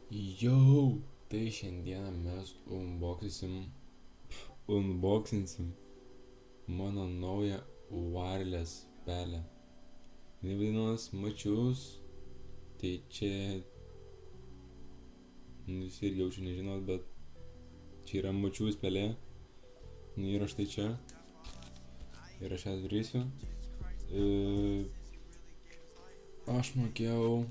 Jau, tai šiandieną mes unboxinsim mano naują wireless pelę. Jis vadinamas Mačius, tai čia, jūs irgi jaučiu nežinot, bet čia yra Mačius pelė. Ir štai čia. Ir aš ją darysiu. Aš mokėjau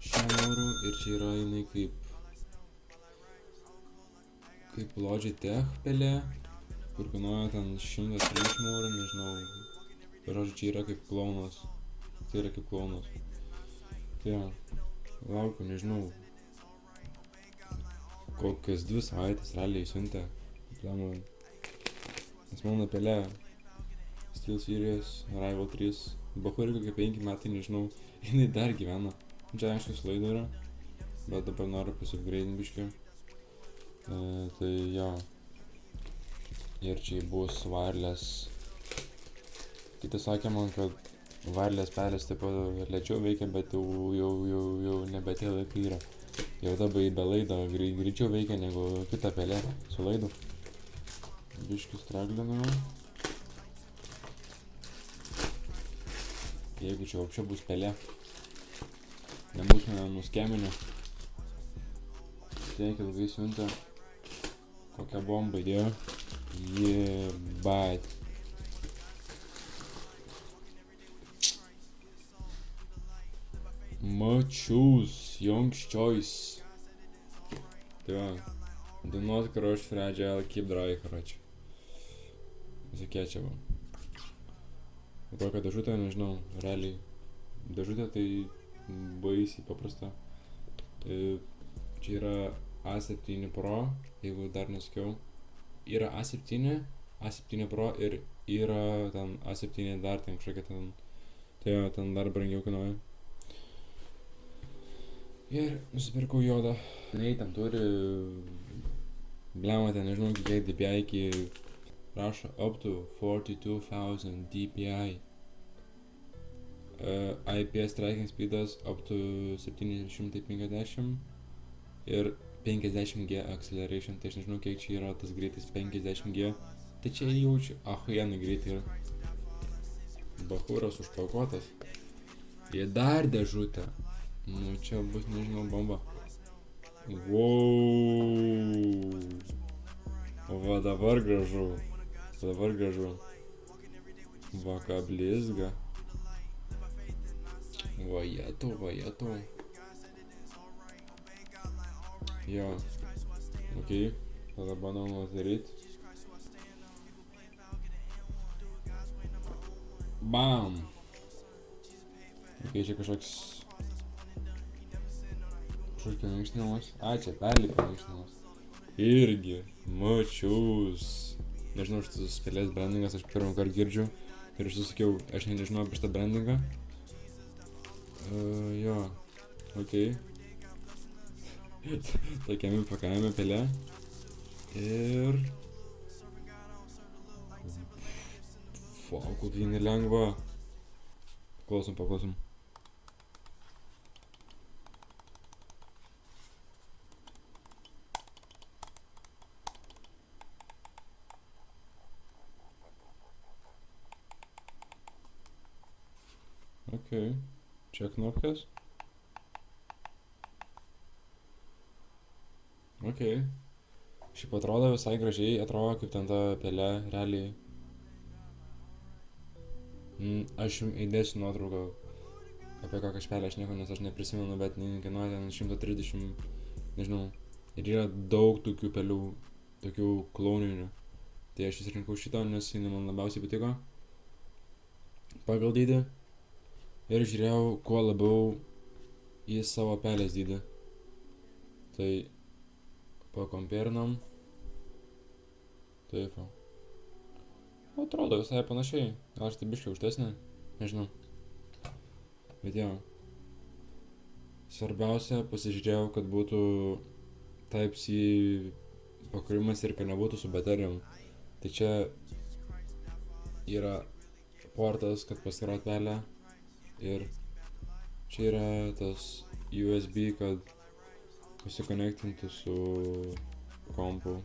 100 eurų ir čia yra jinai kaip Logitech pelė, kur kainuoja ten 130 eurų, nežinau. Ir žodžiu, čia yra kaip klaunas. Tai yra kaip klaunas. Tai jo, laukiu, nežinau, kokias 2 savaitės realiai siuntė. Nes mano pelė SteelSeries Rival 3 Bachur kokie 5 metai, nežinau, jinai dar gyvena. Čia aišku slaidų yra, bet dabar noriu pasiupgrade'int biškį. Tai jo. Ir čia bus wireless. Kiti sakė man, kad wireless pelės taip lėčiau veikia, bet jau nebe tie laikai yra. Jau dabar be laido greičiau veikia negu kita pelė su laidu. Biškį straglinu. Jeigu čia apšia bus pelė, nebus mane nuskeminę. Tiek ilgai siuntė, kokią bombą įdėjo. Jebat. Mačius, Young's Choice. Tai va, dainuot, короче, fragile, keep dry, короче. Закечavo. Kokią dažutę, nežinau, realiai. Dažutė tai baisiai paprasta. Čia yra A7 Pro, jeigu dar nesakiau. Yra A7, A7 Pro ir yra ten A7 dar ten kažkokia ten. Tai jo, ten dar brangiau kainuoja. Ir nusipirkau jodą. Nei ten turi, blema ten nežinau kiek DPI iki rašo up to 42,000 DPI. IPS tracking speedas up to 750 ir 50G acceleration, tai aš nežinau kiek čia yra tas greitis 50G, tai čia jaučiu ahuienai greitai yra. Bachūras užpakuotas. Jie dar dėžutę. Nu čia bus, nežinau, bomba. Wow. Va dabar gražu. Va ką blizga. Vajetu. Jo. Okei. Tada bandom atidaryt. Bam. Okei, čia kažkoks minkštinimas. Čia perlipa minkštinimas. Irgi Mačius. Nežinau, šitas pelės brandingas aš pirmą kartą girdžiu. Ir aš sakiau, aš nežinau apie šitą brandingą. Jo, okei. Tokiame pakavime pelė. Ir... kokia jinai lengva. Paklausom. Okei, čia knopkės. Okei. Šiaip atrodo visai gražiai, atrodo kaip ten ta pelė realiai. Aš jums įdėsiu nuotrauką apie kokią pelę aš nieko, nes aš neprisimenu, bet kainuoja ten 130, nežinau. Ir yra daug tokių pelių, tokių klauninių. Tai aš išsirinkau šitą, nes jinai man labiausiai patiko pagal dydį. Ir žiūrėjau, kuo labiau į savo pelės dydį. Tai pakomperinam. Taip. Atrodo visai panašiai. Gal štai biškai aukštesnė, nežinau. Bet jo. Svarbiausia, pasižiūrėjau, kad būtų Type-C pakrovimas ir kad nebūtų su baterijom. Tai čia yra portas, kad pasikrout pelę. Ir čia yra tas USB, kad pasikonektinti su kompu.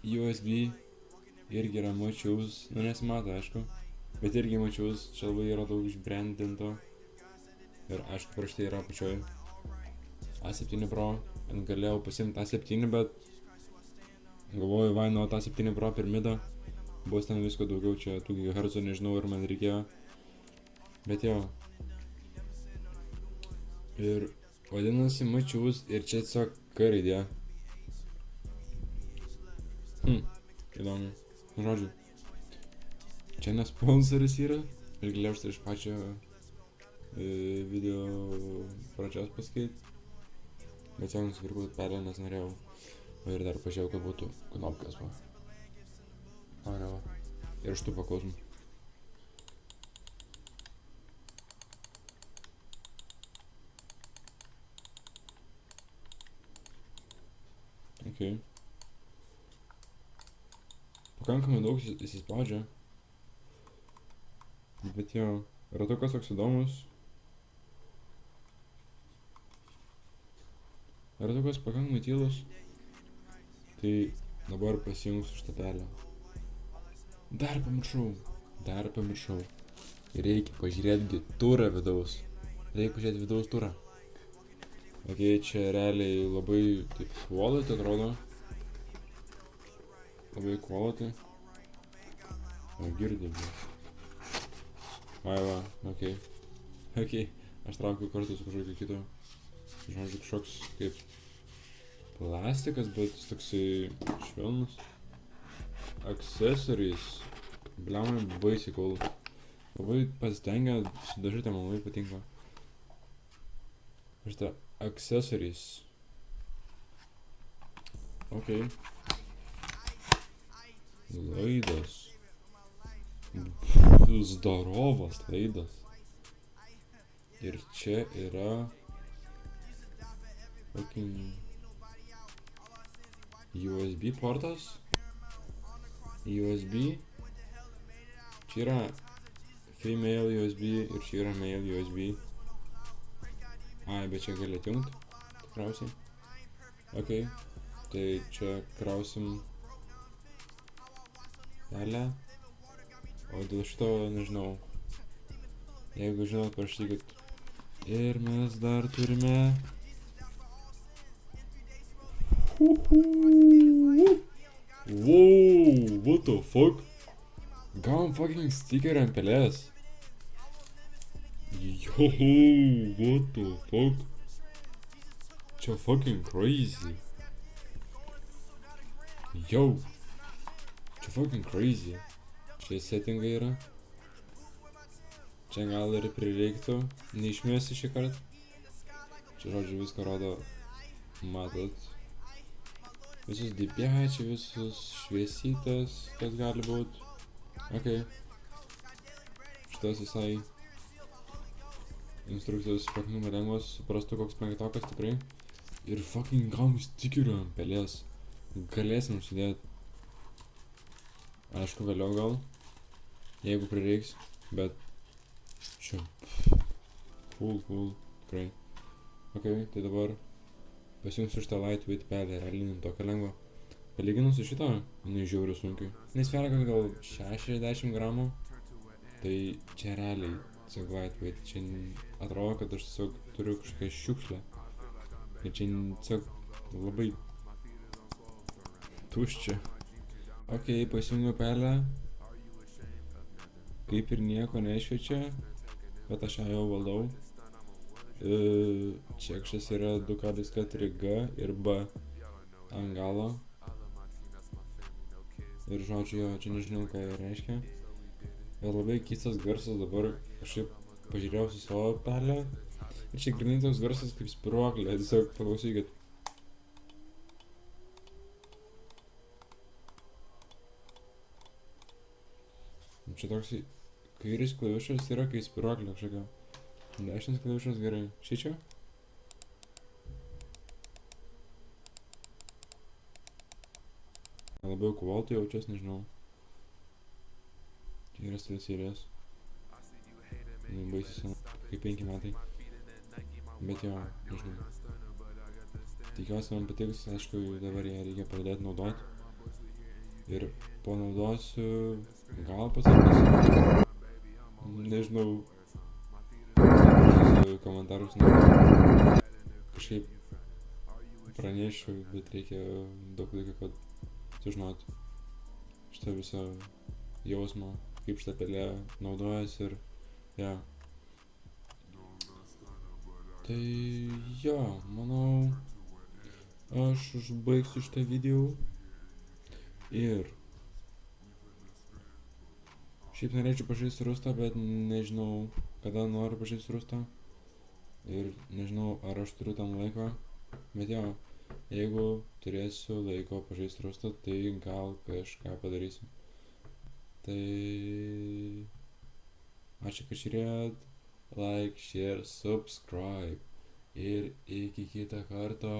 USB irgi yra mačiaus, nu nesimato aišku, bet irgi mačiaus, čia labai yra daug išbrandinto. Ir aišku, prieš tai yra apačioj A7 Pro, galėjau pasiimti A7, bet galvoju, vai nuo A7 Pro per midą, bus ten visko daugiau, čia 2 GHz, nežinau, ir man reikėjo, bet jo. Ir vadinasi mačiaus ir čia tiesiog K raidė. Įdomu. Žodžiu, čia ne sponsoris yra, ir galėjau štai iš pačio video pradžios pasakyti, bet jau nusipirkau pelę, nes norėjau, ir dar pažiūrėjau, kad būtų knopkas, va. O ne, va. Ir štų paklausom. Okay. Pakankamai daug įsispaudžia. Bet jo, ratukas toks įdomus. Ratukas pakankamai tylus. Tai dabar pasijungsiu šitą pelę. Dar pamiršau. Reikia pažiūrėti turą vidaus. Reikia pažiūrėti vidaus turą. Ok, čia realiai labai taip quality atrodo. Labai quality. O girdim. Ai va, ok. Aš traukiu kartu su kažkokiu kitu. Žodžiu, kažkoks kaip plastikas, bet jis toksai švelnus. Accessories. Bliamai baisiai cool. Labai pasistengę sudažyti, man labai patinka. Šitą accessories. Ok. Laidas. Zdorovas laidas. Ir čia yra fucking USB portas. USB. Čia yra female USB ir čia yra male USB. Ai, bet čia gali atjungti, tikriausiai. Ok, tai čia krausim pelę. O dėl šito nežinau. Jeigu žinot, parašykit. Ir mes dar turime... Wow, what the fuck? Gavom fucking stickerį ant pelės. Yo, what the fuck? Čia fucking crazy. Yo. Čia fucking crazy. Čia settingai yra. Čia gal ir prireiktų. Neišmėsiu šį kartą. Čia žodžiu viską rodo. Matot. Visus DPI, čia visus šviesytas, kas gali būt. Ok. Šitas visai instrukcijos pakankamai lengvas, suprastų koks penktokas tikrai. Ir fucking gavom stikerių ant pelės. Galėsim užsidėti. Aišku, vėliau gal, jeigu prireiks, bet čia cool, tikrai. Ok, tai dabar pasijungsiu šitą lightweight pelę, realiai tokia lengva. Palyginus su šito, jinai žiauriai sunkiai. Nes sveria gal 60 gramų, tai čia realiai tiesiog lightweight. Čia atrodo, kad aš tiesiog turiu kažkokią šiukšlę. Ir čia tiesiog labai tuščia. Ok, pasijungiu pelę. Kaip ir nieko nešviečia, bet aš ją jau valdau. Čia kažkas yra 2,4G ir B ant galo. Ir žodžiu, jo, čia nežinau, ką jie reiškia. Bet labai keistas garsas, dabar kažkaip pažiūrėjau su savo pelę. Ir čia grinai toks garsas kaip spiruoklė, tiesiog paklausykit. Čia toks kairis klavišas yra kaip spiruoklė kažkokia. Dešinis klavišas gerai. Šičia? Labiau kuvaltų jaučias, nežinau. Čia yra SteelSeries. Baisiai sena, kaip 5 metai. Bet jo, nežinau. Tikiuosi man patiks, aišku, dabar ją reikia pradėti naudoti. Ir panaudosiu, gal pasakysiu, nežinau, komentarus kažkaip pranešiu, bet reikia daug laiko, kad sužinot šitą visą jausmą, kaip šitą pelę naudojasi ir ja. Tai jo, manau, aš užbaigsiu šitą video ir šiaip norėčiau pažaisti Rustą, bet nežinau, kada noriu pažaisti Rustą ir nežinau, ar aš turiu tam laiko, bet jo, jeigu turėsiu laiko pažaisti Rustą, tai gal kažką padarysiu. Tai ačiū, kad žiūrėjot, like, share, subscribe ir iki kito karto.